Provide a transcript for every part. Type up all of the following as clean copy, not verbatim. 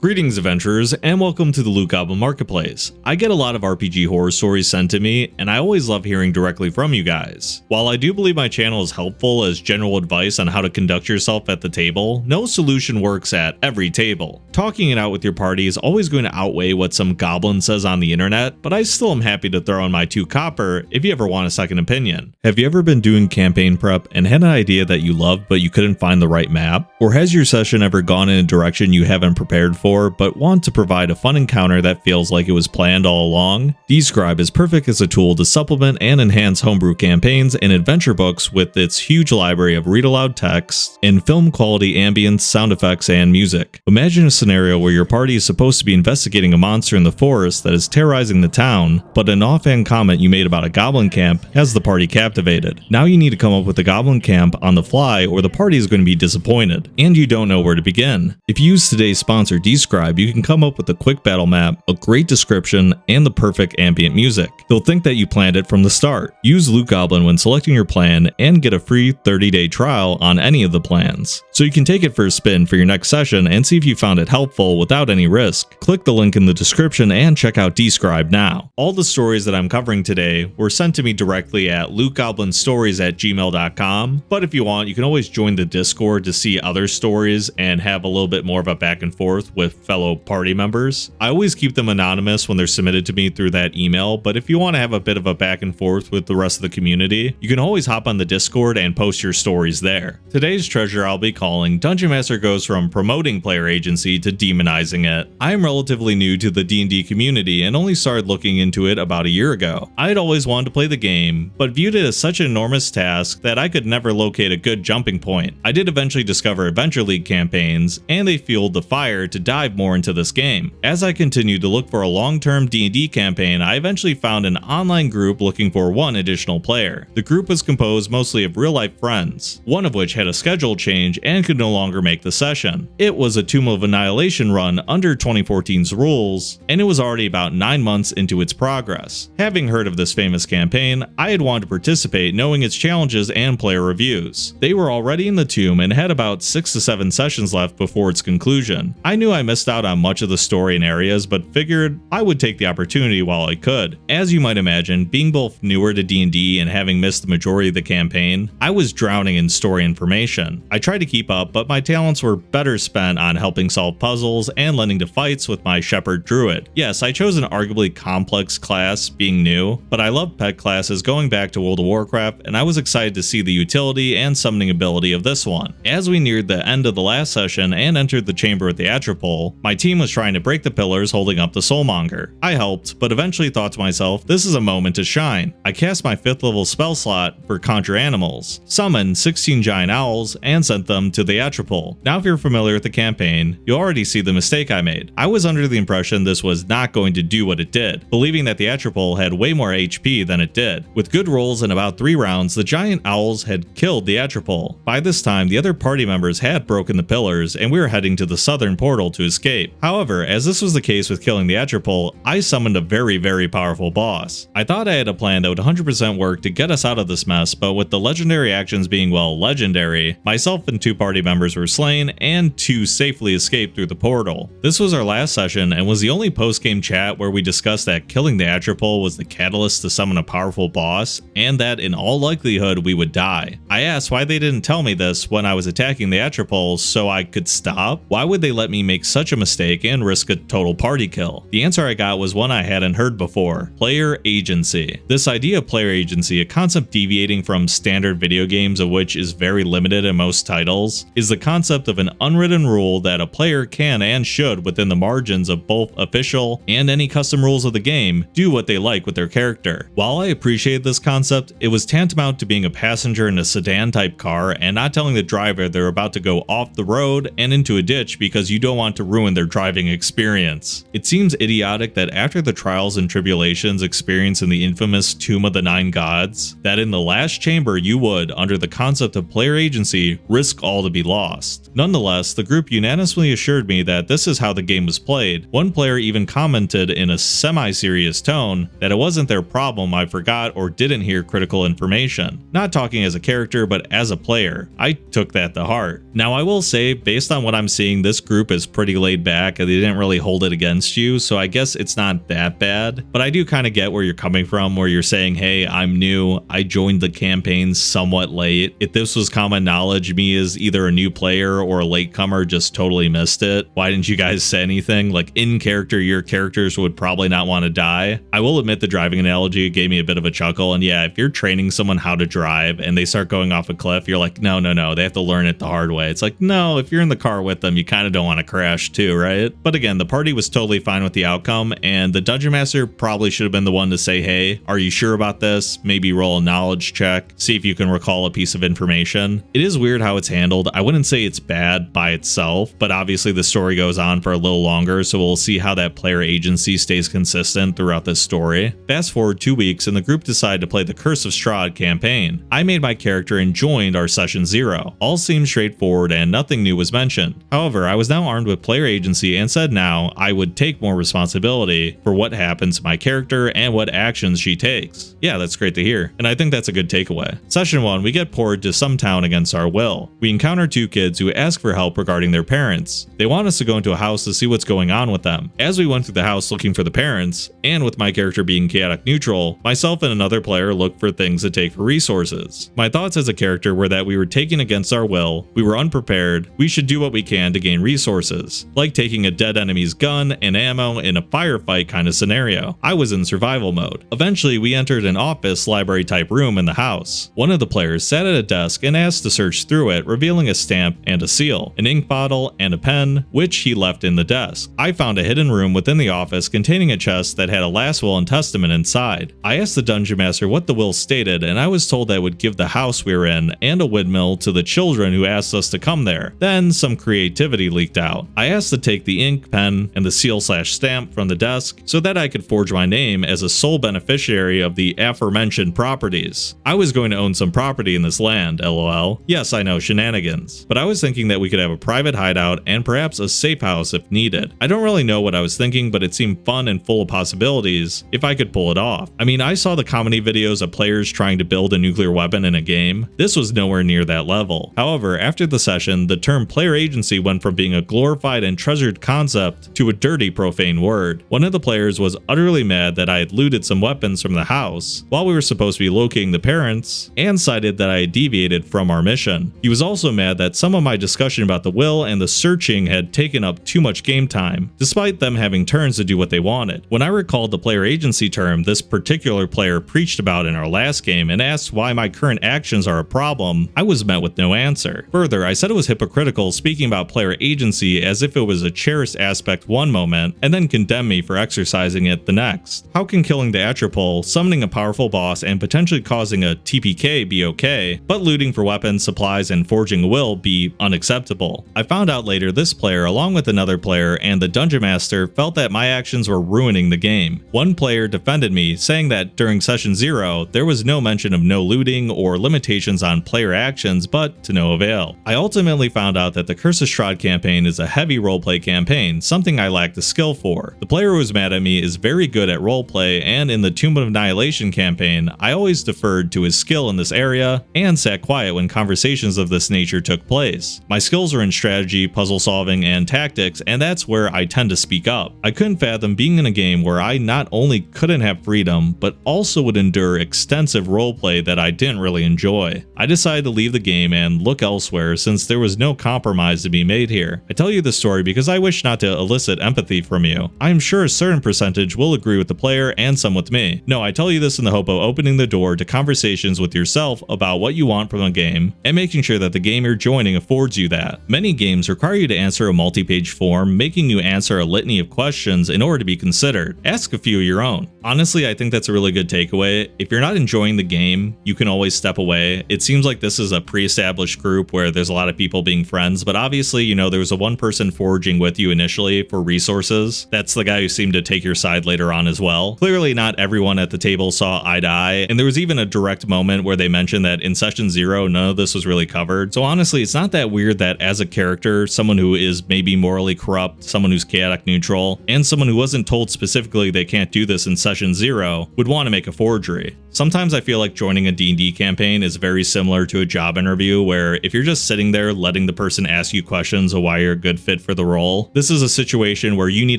Greetings adventurers, and welcome to the Loot Goblin Marketplace. I get a lot of RPG horror stories sent to me, and I always love hearing directly from you guys. While I do believe my channel is helpful as general advice on how to conduct yourself at the table, no solution works at every table. Talking it out with your party is always going to outweigh what some goblin says on the internet, but I still am happy to throw in my 2 copper if you ever want a second opinion. Have you ever been doing campaign prep and had an idea that you loved but you couldn't find the right map? Or has your session ever gone in a direction you haven't prepared for but want to provide a fun encounter that feels like it was planned all along? dScryb is perfect as a tool to supplement and enhance homebrew campaigns and adventure books with its huge library of read-aloud text and film-quality ambience, sound effects, and music. Imagine a scenario where your party is supposed to be investigating a monster in the forest that is terrorizing the town, but an offhand comment you made about a goblin camp has the party captivated. Now you need to come up with a goblin camp on the fly or the party is going to be disappointed, and you don't know where to begin. If you use today's sponsor dScryb, you can come up with a quick battle map, a great description, and the perfect ambient music. They'll think that you planned it from the start. Use Loot Goblin when selecting your plan and get a free 30-day trial on any of the plans. So you can take it for a spin for your next session and see if you found it helpful without any risk. Click the link in the description and check out dScryb now. All the stories that I'm covering today were sent to me directly at lootgoblinstories@gmail.com, but if you want, you can always join the Discord to see other stories and have a little bit more of a back and forth with fellow party members. I always keep them anonymous when they're submitted to me through that email, but if you want to have a bit of a back and forth with the rest of the community, you can always hop on the Discord and post your stories there. Today's treasure I'll be calling Dungeon Master goes from promoting player agency to demonizing it. I am relatively new to the D&D community and only started looking into it about a year ago. I had always wanted to play the game, but viewed it as such an enormous task that I could never locate a good jumping point. I did eventually discover Adventure League campaigns, and they fueled the fire to dive more into this game. As I continued to look for a long-term D&D campaign, I eventually found an online group looking for one additional player. The group was composed mostly of real-life friends, one of which had a schedule change and could no longer make the session. It was a Tomb of Annihilation run under 2014's rules, and it was already about 9 months into its progress. Having heard of this famous campaign, I had wanted to participate knowing its challenges and player reviews. They were already in the tomb and had about 6 to 7 sessions left before its conclusion. I knew I missed out on much of the story and areas, but figured I would take the opportunity while I could. As you might imagine, being both newer to D&D and having missed the majority of the campaign, I was drowning in story information. I tried to keep up, but my talents were better spent on helping solve puzzles and lending to fights with my shepherd druid. Yes, I chose an arguably complex class being new, but I love pet classes going back to World of Warcraft, and I was excited to see the utility and summoning ability of this one. As we neared the end of the last session and entered the chamber with the Atropole, my team was trying to break the pillars holding up the Soulmonger. I helped, but eventually thought to myself, this is a moment to shine. I cast my 5th level spell slot for Conjure Animals, summoned 16 giant owls, and sent them to the Atropole. Now if you're familiar with the campaign, you'll already see the mistake I made. I was under the impression this was not going to do what it did, believing that the Atropole had way more HP than it did. With good rolls in about 3 rounds, the giant owls had killed the Atropole. By this time, the other party members had broken the pillars, and we were heading to the southern portal to escape. However, as this was the case with killing the Atropole, I summoned a very powerful boss. I thought I had a plan that would 100% work to get us out of this mess, but with the legendary actions being, well, legendary, myself and 2 party members were slain and 2 safely escaped through the portal. This was our last session and was the only post-game chat where we discussed that killing the Atropole was the catalyst to summon a powerful boss, and that in all likelihood we would die. I asked why they didn't tell me this when I was attacking the Atropole so I could stop. Why would they let me make such a mistake and risk a total party kill? The answer I got was one I hadn't heard before: player agency. This idea of player agency, a concept deviating from standard video games of which is very limited in most titles, is the concept of an unwritten rule that a player can and should, within the margins of both official and any custom rules of the game, do what they like with their character. While I appreciate this concept, it was tantamount to being a passenger in a sedan type car and not telling the driver they're about to go off the road and into a ditch because you don't want to ruin their driving experience. It seems idiotic that after the trials and tribulations experienced in the infamous Tomb of the 9 Gods, that in the last chamber you would, under the concept of player agency, risk all to be lost. Nonetheless, the group unanimously assured me that this is how the game was played. One player even commented in a semi-serious tone that it wasn't their problem I forgot or didn't hear critical information. Not talking as a character, but as a player. I took that to heart. Now I will say, based on what I'm seeing, this group is pretty pretty laid back and they didn't really hold it against you, so I guess it's not that bad. But I do kind of get where you're coming from, where you're saying, hey, I'm new, I joined the campaign somewhat late. If this was common knowledge, me as either a new player or a latecomer just totally missed it. Why didn't you guys say anything? Like, in character, your characters would probably not want to die. I will admit the driving analogy gave me a bit of a chuckle, and yeah, if you're training someone how to drive and they start going off a cliff, you're like, no, they have to learn it the hard way. It's like, no, if you're in the car with them, you kind of don't want to crash too, right? But again, the party was totally fine with the outcome, and the Dungeon Master probably should have been the one to say, hey, are you sure about this? Maybe roll a knowledge check, see if you can recall a piece of information. It is weird how it's handled. I wouldn't say it's bad by itself, but obviously the story goes on for a little longer, so we'll see how that player agency stays consistent throughout this story. Fast forward 2 weeks, and the group decided to play the Curse of Strahd campaign. I made my character and joined our session 0. All seemed straightforward and nothing new was mentioned. However, I was now armed with player agency and said now I would take more responsibility for what happens to my character and what actions she takes. Yeah, that's great to hear, and I think that's a good takeaway. Session 1, we get poured to some town against our will. We encounter 2 kids who ask for help regarding their parents. They want us to go into a house to see what's going on with them. As we went through the house looking for the parents, and with my character being chaotic neutral, myself and another player looked for things to take for resources. My thoughts as a character were that we were taken against our will, we were unprepared, we should do what we can to gain resources, like taking a dead enemy's gun and ammo in a firefight kind of scenario. I was in survival mode. Eventually, we entered an office library type room in the house. One of the players sat at a desk and asked to search through it, revealing a stamp and a seal, an ink bottle, and a pen, which he left in the desk. I found a hidden room within the office containing a chest that had a last will and testament inside. I asked the Dungeon Master what the will stated, and I was told that it would give the house we were in and a windmill to the children who asked us to come there. Then some creativity leaked out. I asked to take the ink, pen, and the seal/stamp from the desk so that I could forge my name as a sole beneficiary of the aforementioned properties. I was going to own some property in this land, lol. Yes, I know, shenanigans. But I was thinking that we could have a private hideout and perhaps a safe house if needed. I don't really know what I was thinking, but it seemed fun and full of possibilities if I could pull it off. I mean, I saw the comedy videos of players trying to build a nuclear weapon in a game. This was nowhere near that level. However, after the session, the term player agency went from being a glorified and treasured concept to a dirty, profane word. One of the players was utterly mad that I had looted some weapons from the house while we were supposed to be locating the parents, and cited that I had deviated from our mission. He was also mad that some of my discussion about the will and the searching had taken up too much game time, despite them having turns to do what they wanted. When I recalled the player agency term this particular player preached about in our last game and asked why my current actions are a problem, I was met with no answer. Further, I said it was hypocritical speaking about player agency as if it was a cherished aspect one moment and then condemn me for exercising it the next. How can killing the Atropole, summoning a powerful boss, and potentially causing a TPK be okay, but looting for weapons, supplies, and forging a will be unacceptable? I found out later this player, along with another player and the Dungeon Master, felt that my actions were ruining the game. One player defended me, saying that during session 0, there was no mention of no looting or limitations on player actions, but to no avail. I ultimately found out that the Curse of Strahd campaign is a heavy roleplay campaign, something I lacked the skill for. The player who was mad at me is very good at roleplay, and in the Tomb of Annihilation campaign, I always deferred to his skill in this area and sat quiet when conversations of this nature took place. My skills are in strategy, puzzle solving, and tactics, and that's where I tend to speak up. I couldn't fathom being in a game where I not only couldn't have freedom, but also would endure extensive roleplay that I didn't really enjoy. I decided to leave the game and look elsewhere since there was no compromise to be made here. I tell you this story because I wish not to elicit empathy from you. I am sure a certain percentage will agree with the player and some with me. No, I tell you this in the hope of opening the door to conversations with yourself about what you want from a game and making sure that the game you're joining affords you that. Many games require you to answer a multi-page form, making you answer a litany of questions in order to be considered. Ask a few of your own. Honestly, I think that's a really good takeaway. If you're not enjoying the game, you can always step away. It seems like this is a pre-established group where there's a lot of people being friends, but obviously, you know, there was a one person foraging with you initially for resources. That's the guy who seemed to take your side later on as well. Clearly not everyone at the table saw eye to eye, and there was even a direct moment where they mentioned that in session 0, none of this was really covered. So honestly, it's not that weird that as a character, someone who is maybe morally corrupt, someone who's chaotic neutral, and someone who wasn't told specifically they can't do this in session 0 would want to make a forgery. Sometimes I feel like joining a D&D campaign is very similar to a job interview, where if you're just sitting there letting the person ask you questions of why you're a good fit for the role, this is a situation where you need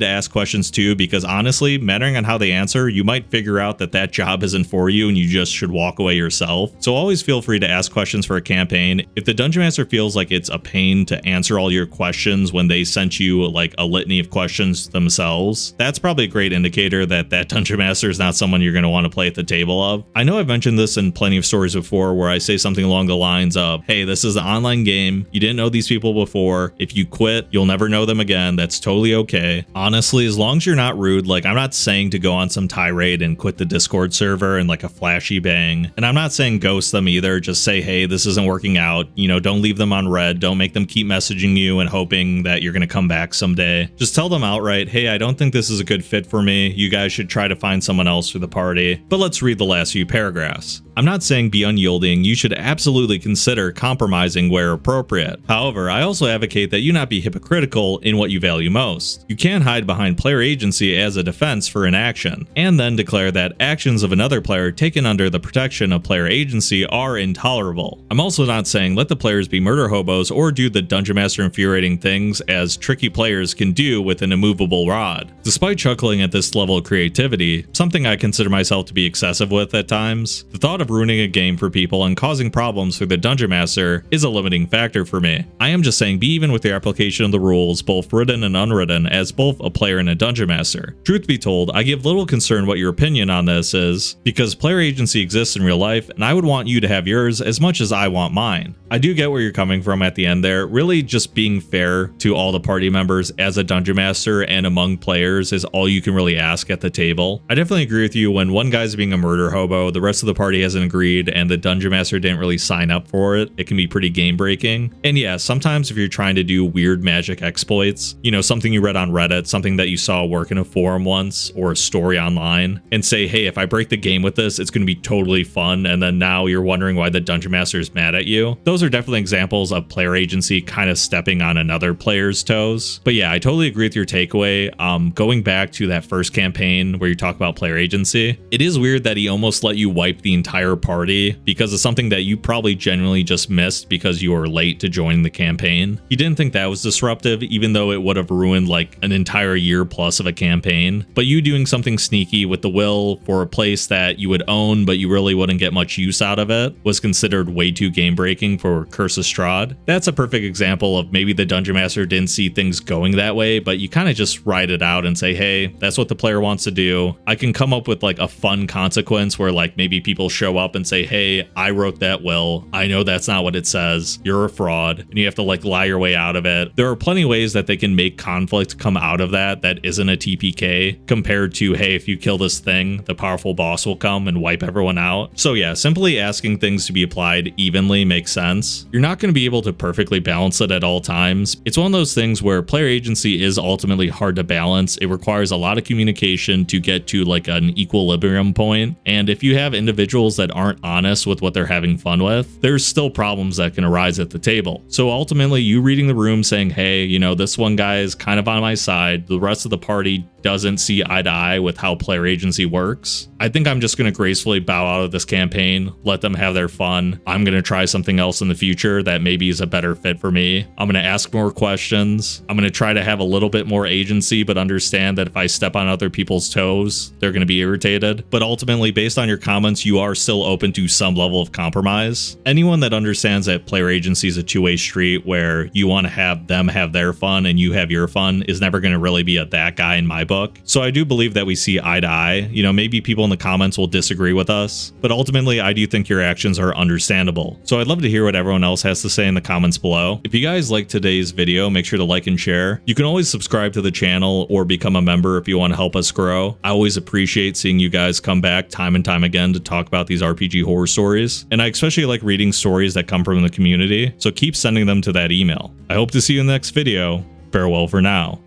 to ask questions too, because honestly, mattering on how they answer, you might figure out that that job isn't for you and you just should walk away yourself. So always feel free to ask questions for a campaign. If the Dungeon Master feels like it's a pain to answer all your questions when they sent you like a litany of questions themselves, that's probably a great indicator that that Dungeon Master is not someone you're going to want to play at the table of. I know I've mentioned this in plenty of stories before where I say something along the lines of, hey, this is an online game. You didn't know these people before. If you quit, you'll never know them again. That's totally okay. Honestly, as long as you're not rude, like I'm not saying to go on some tirade and quit the Discord server and like a flashy bang. And I'm not saying ghost them either. Just say, hey, this isn't working out. You know, don't leave them on red. Don't make them keep messaging you and hoping that you're going to come back someday. Just tell them outright, hey, I don't think this is a good fit for me. You guys should try to find someone else for the party. But let's read the last few paragraphs. I'm not saying be unyielding. You should absolutely consider compromising where appropriate. However, I also advocate that you not be hypocritical in what you value most. You can't hide behind player agency as a defense for inaction, and then declare that actions of another player taken under the protection of player agency are intolerable. I'm also not saying let the players be murder hobos or do the Dungeon Master infuriating things as tricky players can do with an immovable rod. Despite chuckling at this level of creativity, something I consider myself to be excessive with at times, the thought of ruining a game for people and causing problems for the Dungeon Master is a limiting factor for me. I am just saying be even with the application of the rules, both written and unwritten, as both a player and a Dungeon Master. Truth be told, I give little concern what your opinion on this is, because player agency exists in real life, and I would want you to have yours as much as I want mine. I do get where you're coming from at the end there. Really just being fair to all the party members as a Dungeon Master and among players is all you can really ask at the table. I definitely agree with you when one guy's being a murder hobo, the rest of the party hasn't agreed, and the Dungeon Master didn't really sign up for it. It can be pretty game breaking. And yeah, sometimes if you're trying to do weird magic exploits, you know, something you read on Reddit, something that you saw work in a forum once or a story online, and say, hey, if I break the game with this, it's going to be totally fun, and then now you're wondering why the Dungeon Master is mad at you. Those are definitely examples of player agency kind of stepping on another player's toes. But yeah, I totally agree with your takeaway. Going back to that first campaign where you talk about player agency, it is weird that he almost let you wipe the entire party because of something that you probably genuinely just missed because you were late to join the campaign. He didn't think that was disruptive, even though it would have ruined like an entire year plus of a campaign. But you doing something sneaky with the will for a place that you would own but you really wouldn't get much use out of it was considered way too game breaking for Curse of Strahd. That's a perfect example of maybe the Dungeon Master didn't see things going that way, but you kind of just ride it out and say, hey, that's what the player wants to do. I can come up with like a fun consequence where like maybe people show up and say, hey, I wrote that will. I know that's not what it says. You're a fraud. And you have to like lie your way out of it. There are plenty of ways that they can make conflict come out of that isn't a TPK compared to, hey, if you kill this thing, the powerful boss will come and wipe everyone out. So yeah, simply asking things to be applied evenly makes sense. You're not going to be able to perfectly balance it at all times. It's one of those things where player agency is ultimately hard to balance. It requires a lot of communication to get to like an equilibrium point. And if you have individuals that aren't honest with what they're having fun with, there's still problems that can arise at the table. So ultimately, you reading the room saying, hey, you know, this one guy is kind of on my side, the rest of the party doesn't see eye to eye with how player agency works, I think I'm just going to gracefully bow out of this campaign, let them have their fun. I'm going to try something else in the future that maybe is a better fit for me. I'm going to ask more questions. I'm going to try to have a little bit more agency, but understand that if I step on other people's toes, they're going to be irritated. But ultimately, based on your comments, you are still open to some level of compromise. Anyone that understands that player agency is a two-way street where you want to have them have their fun and you have your fun is never going to really be a that guy in my book. So I do believe that we see eye to eye. You know, maybe people in the comments will disagree with us, but ultimately I do think your actions are understandable. So I'd love to hear what everyone else has to say in the comments below. If you guys liked today's video, make sure to like and share. You can always subscribe to the channel or become a member if you want to help us grow. I always appreciate seeing you guys come back time and time again to talk about these RPG horror stories, and I especially like reading stories that come from the community, so keep sending them to that email. I hope to see you in the next video. Farewell for now.